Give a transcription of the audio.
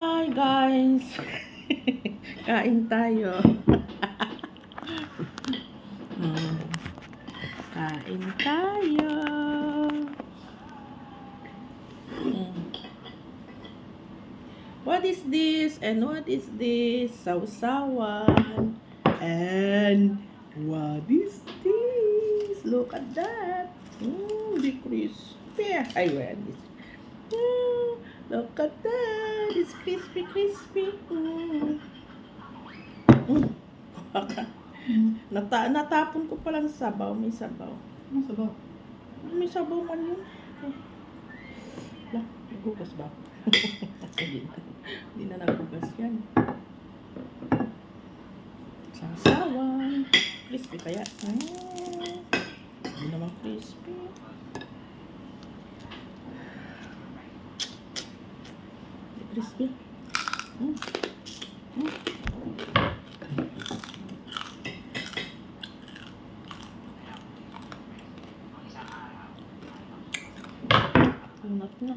Hi guys! Kain tayo. Hmm, Kain tayo. Hmm. What is this? And what is this? Sausawan. And what is this? Look at that. Be crispy. I wear this. Look at that. It's crispy, crispy. Mm. Natapon ko palang sabaw. May sabaw. Ano sabaw? May sabaw man yun. Nagugas ba? Hindi na nagugas yan. Sasawan. Crispy kaya. Hindi naman crispy. Crispy. Unat na.